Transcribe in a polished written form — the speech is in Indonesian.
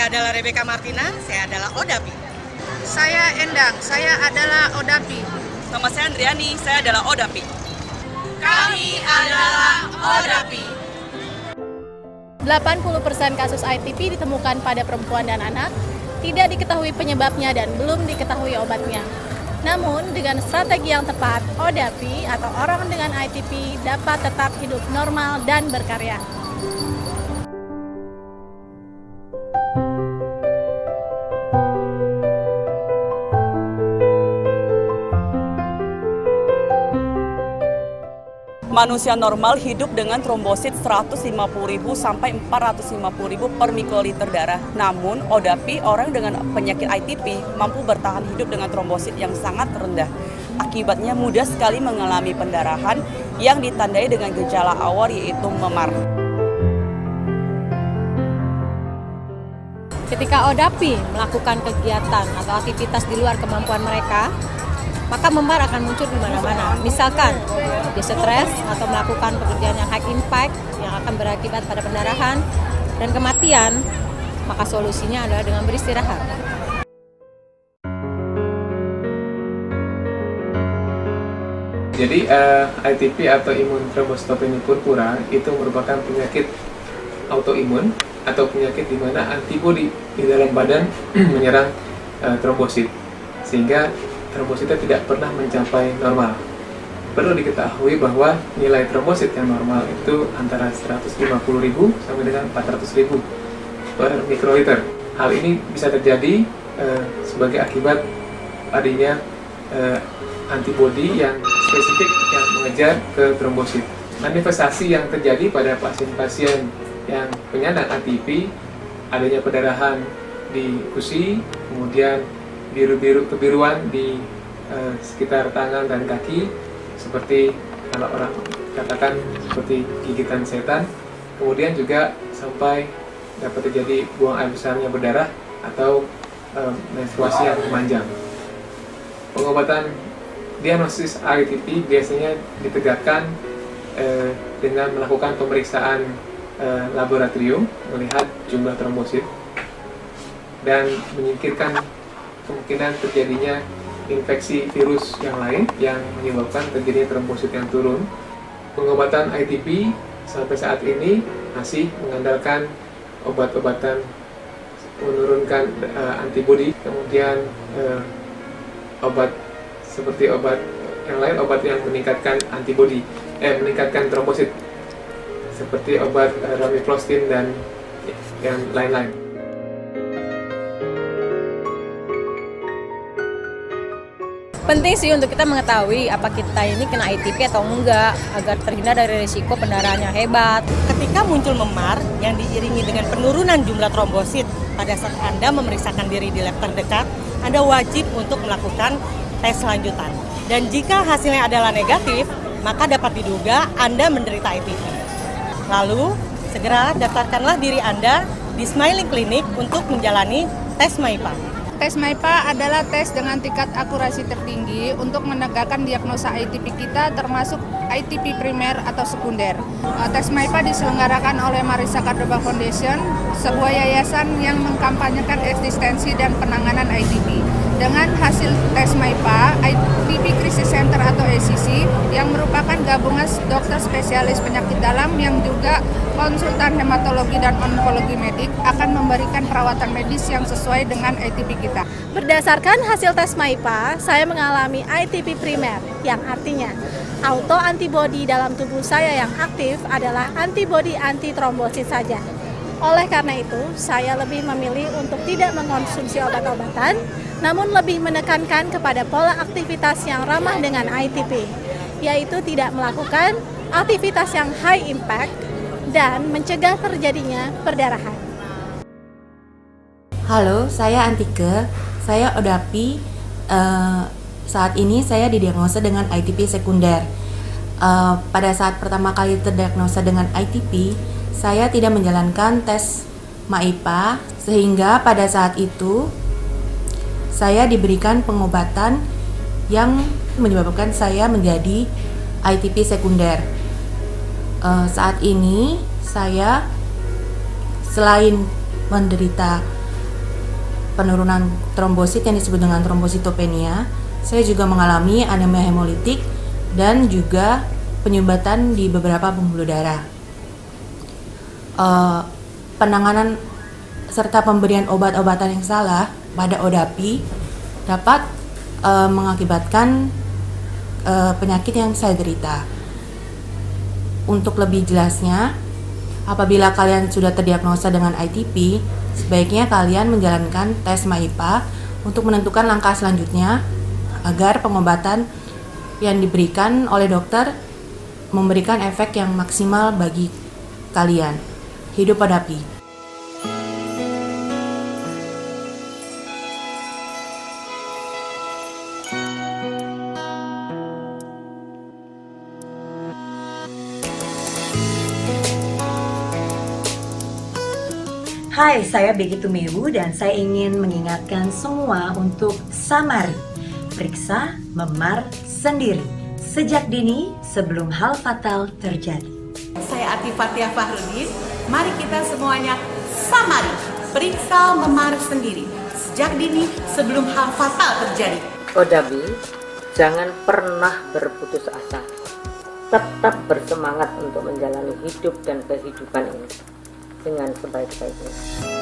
Saya adalah Rebecca Martina, saya adalah ODAPI. Saya Endang, saya adalah ODAPI. Nama saya Andriani, saya adalah ODAPI. Kami adalah ODAPI. 80% kasus ITP ditemukan pada perempuan dan anak, tidak diketahui penyebabnya dan belum diketahui obatnya. Namun, dengan strategi yang tepat, ODAPI atau orang dengan ITP dapat tetap hidup normal dan berkarya. Manusia normal hidup dengan trombosit 150.000 sampai 450.000 per mikroliter darah. Namun, ODAPI, orang dengan penyakit ITP, mampu bertahan hidup dengan trombosit yang sangat rendah. Akibatnya mudah sekali mengalami pendarahan yang ditandai dengan gejala awal yaitu memar. Ketika ODAPI melakukan kegiatan atau aktivitas di luar kemampuan mereka, maka memar akan muncul di mana-mana. Misalkan dia stres atau melakukan pekerjaan yang high impact yang akan berakibat pada pendarahan dan kematian, maka solusinya adalah dengan beristirahat. Jadi ITP atau imun thrombocytopenia purpura itu merupakan penyakit autoimun atau penyakit di mana antibodi di dalam badan menyerang trombosit sehingga trombositnya tidak pernah mencapai normal. Perlu diketahui bahwa nilai trombosit yang normal itu antara 150.000 sampai dengan 400.000 per mikroliter. Hal ini bisa terjadi sebagai akibat adanya antibodi yang spesifik yang mengejar ke trombosit. Manifestasi yang terjadi pada pasien-pasien yang penyandang ITP, adanya pendarahan di gusi, kemudian kebiruan di sekitar tangan dan kaki, seperti kalau orang katakan seperti gigitan setan. Kemudian juga sampai dapat terjadi buang air besarnya berdarah atau menstruasi yang memanjang. Pengobatan diagnosis ITP biasanya ditegakkan dengan melakukan pemeriksaan laboratorium, melihat jumlah trombosit dan menyingkirkan kemungkinan terjadinya infeksi virus yang lain yang menyebabkan terjadinya trombosit yang turun. Pengobatan ITP sampai saat ini masih mengandalkan obat-obatan menurunkan antibodi, kemudian obat seperti obat yang lain, obat yang meningkatkan antibodi, meningkatkan trombosit seperti obat ramiprostin dan yang lain-lain. Penting sih untuk kita mengetahui apa kita ini kena ITP atau enggak, agar terhindar dari risiko pendarahan yang hebat. Ketika muncul memar yang diiringi dengan penurunan jumlah trombosit, pada saat Anda memeriksakan diri di lab terdekat, Anda wajib untuk melakukan tes lanjutan. Dan jika hasilnya adalah negatif, maka dapat diduga Anda menderita ITP. Lalu, segera daftarkanlah diri Anda di Smiling Clinic untuk menjalani tes MAIPA. Tes MAIPA adalah tes dengan tingkat akurasi tertinggi untuk menegakkan diagnosa ITP kita, termasuk ITP primer atau sekunder. Tes MAIPA diselenggarakan oleh Marisa Cardova Foundation, sebuah yayasan yang mengkampanyekan eksistensi dan penanganan ITP. Dengan hasil tes MAIPA, ITP Crisis Center atau ACC yang merupakan gabungan dokter spesialis penyakit dalam yang juga konsultan hematologi dan onkologi medik akan memberikan perawatan medis yang sesuai dengan ITP kita. Berdasarkan hasil tes MAIPA, saya mengalami ITP primer, yang artinya auto antibodi dalam tubuh saya yang aktif adalah antibodi anti trombosit saja. Oleh karena itu, saya lebih memilih untuk tidak mengkonsumsi obat-obatan, namun lebih menekankan kepada pola aktivitas yang ramah dengan ITP, yaitu tidak melakukan aktivitas yang high impact dan mencegah terjadinya perdarahan. Halo, saya Antike, saya ODAPI. Saat ini saya didiagnosa dengan ITP sekunder. Pada saat pertama kali terdiagnosa dengan ITP, saya tidak menjalankan tes MAIPA, sehingga pada saat itu saya diberikan pengobatan yang menyebabkan saya menjadi ITP sekunder. Saat ini saya selain menderita penurunan trombosit yang disebut dengan trombositopenia. Saya juga mengalami anemia hemolitik dan juga penyumbatan di beberapa pembuluh darah. Penanganan serta pemberian obat-obatan yang salah pada ODAPI dapat mengakibatkan penyakit yang saya derita. Untuk lebih jelasnya, apabila kalian sudah terdiagnosa dengan ITP, sebaiknya kalian menjalankan tes MAIPA untuk menentukan langkah selanjutnya agar pengobatan yang diberikan oleh dokter memberikan efek yang maksimal bagi kalian. Hidup ODAPI. Hai, saya Begitu Mewu dan saya ingin mengingatkan semua untuk Samari. Periksa, memar sendiri sejak dini sebelum hal fatal terjadi. Saya Atifatia Fahrudin. Mari kita semuanya Samari. Periksa, memar sendiri sejak dini sebelum hal fatal terjadi. ODAPI, jangan pernah berputus asa. Tetap bersemangat untuk menjalani hidup dan kehidupan ini dengan sebaik-baiknya.